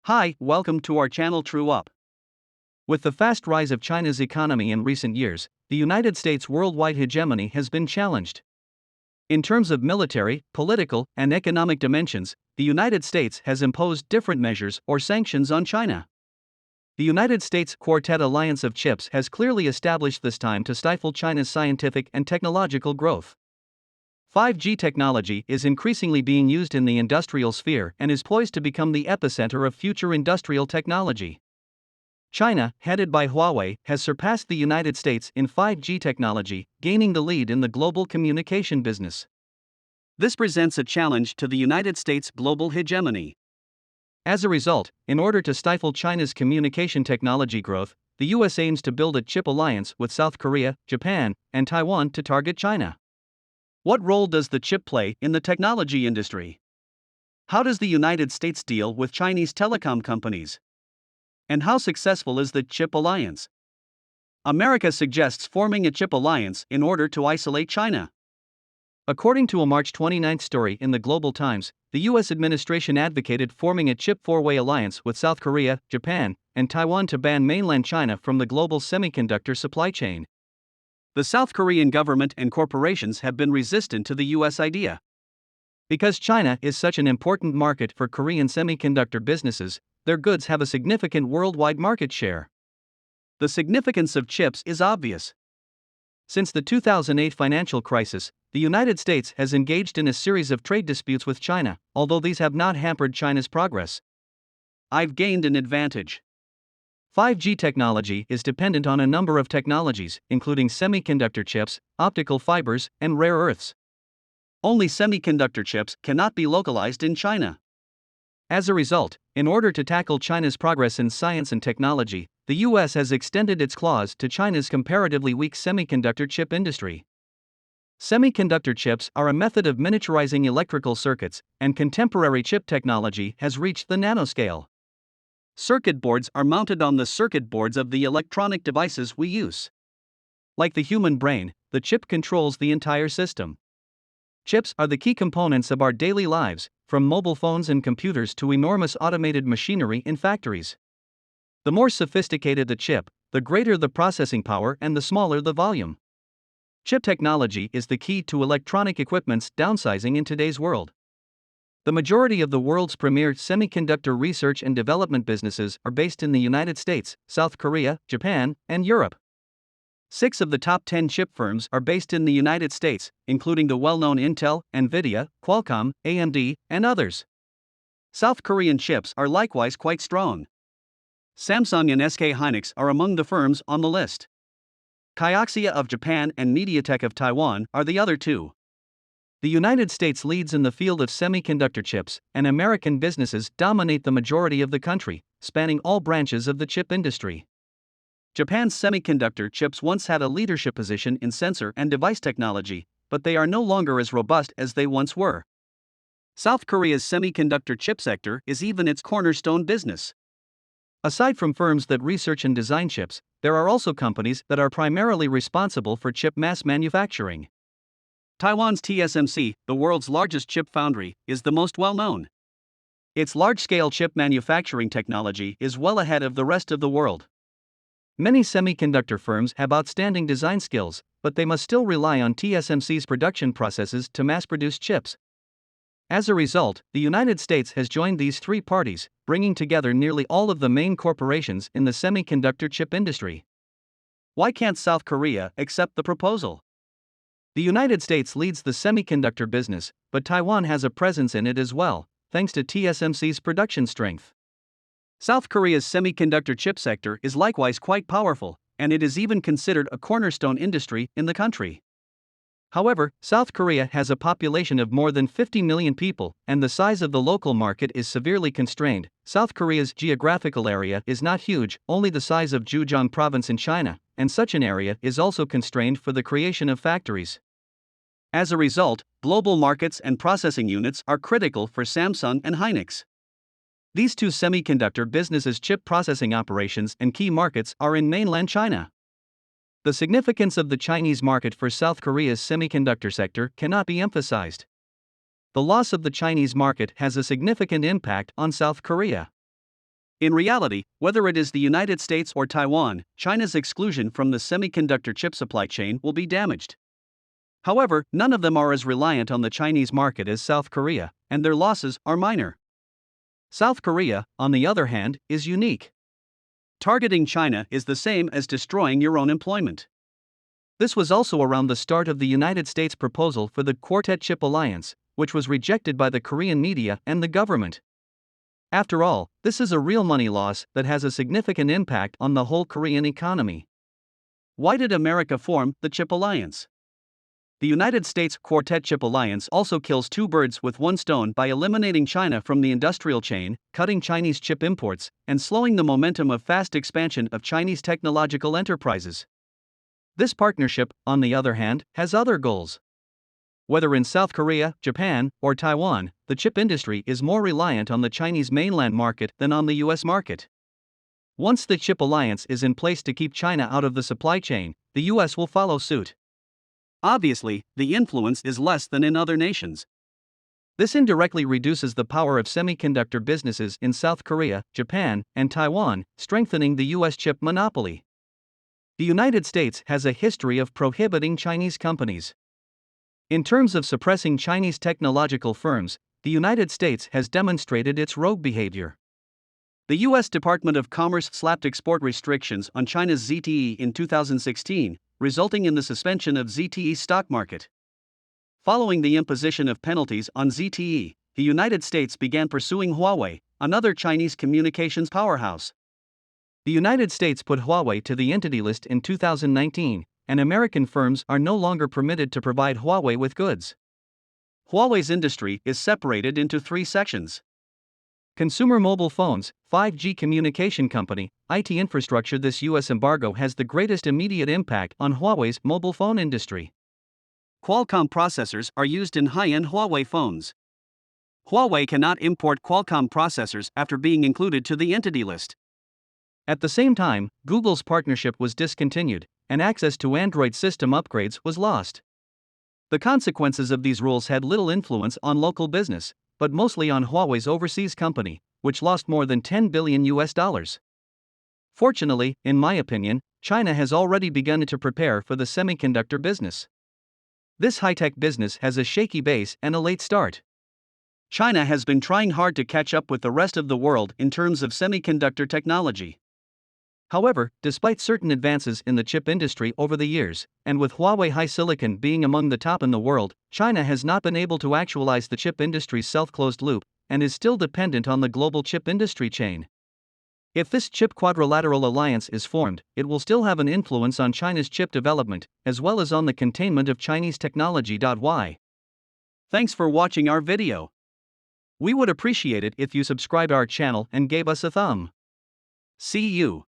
Hi, welcome to our channel True Up. With the fast rise of China's economy in recent years, the United States' worldwide hegemony has been challenged. In terms of military, political, and economic dimensions, the United States has imposed different measures or sanctions on China. The United States' Quartet Alliance of Chips has clearly established this time to stifle China's scientific and technological growth. 5G technology is increasingly being used in the industrial sphere and is poised to become the epicenter of future industrial technology. China, headed by Huawei, has surpassed the United States in 5G technology, gaining the lead in the global communication business. This presents a challenge to the United States' global hegemony. As a result, in order to stifle China's communication technology growth, the US aims to build a chip alliance with South Korea, Japan, and Taiwan to target China. What role does the chip play in the technology industry? How does the United States deal with Chinese telecom companies? And how successful is the chip alliance? America suggests forming a chip alliance in order to isolate China. According to a March 29 story in the Global Times, the US administration advocated forming a chip four-way alliance with South Korea, Japan, and Taiwan to ban mainland China from the global semiconductor supply chain. The South Korean government and corporations have been resistant to the US idea. Because China is such an important market for Korean semiconductor businesses, their goods have a significant worldwide market share. The significance of chips is obvious. Since the 2008 financial crisis, the United States has engaged in a series of trade disputes with China, although these have not hampered China's progress. I've gained an advantage. 5G technology is dependent on a number of technologies, including semiconductor chips, optical fibers, and rare earths. Only semiconductor chips cannot be localized in China. As a result, in order to tackle China's progress in science and technology, the US has extended its claws to China's comparatively weak semiconductor chip industry. Semiconductor chips are a method of miniaturizing electrical circuits, and contemporary chip technology has reached the nanoscale. Circuit boards are mounted on the circuit boards of the electronic devices we use. Like the human brain, the chip controls the entire system. Chips are the key components of our daily lives, from mobile phones and computers to enormous automated machinery in factories. The more sophisticated the chip, the greater the processing power and the smaller the volume. Chip technology is the key to electronic equipment's downsizing in today's world. The majority of the world's premier semiconductor research and development businesses are based in the United States, South Korea, Japan, and Europe. 6 of the top 10 chip firms are based in the United States, including the well-known Intel, Nvidia, Qualcomm, AMD, and others. South Korean chips are likewise quite strong. Samsung and SK Hynix are among the firms on the list. Kioxia of Japan and MediaTek of Taiwan are the other two. The United States leads in the field of semiconductor chips, and American businesses dominate the majority of the country, spanning all branches of the chip industry. Japan's semiconductor chips once had a leadership position in sensor and device technology, but they are no longer as robust as they once were. South Korea's semiconductor chip sector is even its cornerstone business. Aside from firms that research and design chips, there are also companies that are primarily responsible for chip mass manufacturing. Taiwan's TSMC, the world's largest chip foundry, is the most well-known. Its large-scale chip manufacturing technology is well ahead of the rest of the world. Many semiconductor firms have outstanding design skills, but they must still rely on TSMC's production processes to mass-produce chips. As a result, the United States has joined these three parties, bringing together nearly all of the main corporations in the semiconductor chip industry. Why can't South Korea accept the proposal? The United States leads the semiconductor business, but Taiwan has a presence in it as well, thanks to TSMC's production strength. South Korea's semiconductor chip sector is likewise quite powerful, and it is even considered a cornerstone industry in the country. However, South Korea has a population of more than 50 million people, and the size of the local market is severely constrained. South Korea's geographical area is not huge, only the size of Zhejiang province in China, and such an area is also constrained for the creation of factories. As a result, global markets and processing units are critical for Samsung and Hynix. These two semiconductor businesses' chip processing operations and key markets are in mainland China. The significance of the Chinese market for South Korea's semiconductor sector cannot be emphasized. The loss of the Chinese market has a significant impact on South Korea. In reality, whether it is the United States or Taiwan, China's exclusion from the semiconductor chip supply chain will be damaged. However, none of them are as reliant on the Chinese market as South Korea, and their losses are minor. South Korea, on the other hand, is unique. Targeting China is the same as destroying your own employment. This was also around the start of the United States' proposal for the Quartet Chip Alliance, which was rejected by the Korean media and the government. After all, this is a real money loss that has a significant impact on the whole Korean economy. Why did America form the Chip Alliance? The United States Quartet Chip Alliance also kills two birds with one stone by eliminating China from the industrial chain, cutting Chinese chip imports, and slowing the momentum of fast expansion of Chinese technological enterprises. This partnership, on the other hand, has other goals. Whether in South Korea, Japan, or Taiwan, the chip industry is more reliant on the Chinese mainland market than on the US market. Once the Chip Alliance is in place to keep China out of the supply chain, the US will follow suit. Obviously, the influence is less than in other nations. This indirectly reduces the power of semiconductor businesses in South Korea, Japan, and Taiwan, strengthening the US chip monopoly. The United States has a history of prohibiting Chinese companies. In terms of suppressing Chinese technological firms, the United States has demonstrated its rogue behavior. The U.S. Department of Commerce slapped export restrictions on China's ZTE in 2016, resulting in the suspension of ZTE's stock market. Following the imposition of penalties on ZTE, the United States began pursuing Huawei, another Chinese communications powerhouse. The United States put Huawei to the entity list in 2019, and American firms are no longer permitted to provide Huawei with goods. Huawei's industry is separated into three sections: consumer mobile phones, 5G communication company, IT infrastructure. This US embargo has the greatest immediate impact on Huawei's mobile phone industry. Qualcomm processors are used in high-end Huawei phones. Huawei cannot import Qualcomm processors after being included to the entity list. At the same time, Google's partnership was discontinued, and access to Android system upgrades was lost. The consequences of these rules had little influence on local business, but mostly on Huawei's overseas company, which lost more than $10 billion. Fortunately, in my opinion, China has already begun to prepare for the semiconductor business. This high-tech business has a shaky base and a late start. China has been trying hard to catch up with the rest of the world in terms of semiconductor technology. However, despite certain advances in the chip industry over the years, and with Huawei HiSilicon being among the top in the world, China has not been able to actualize the chip industry's self-closed loop, and is still dependent on the global chip industry chain. If this chip quadrilateral alliance is formed, it will still have an influence on China's chip development, as well as on the containment of Chinese technology. Thanks for watching our video. We would appreciate it if you subscribed our channel and gave us a thumb. See you.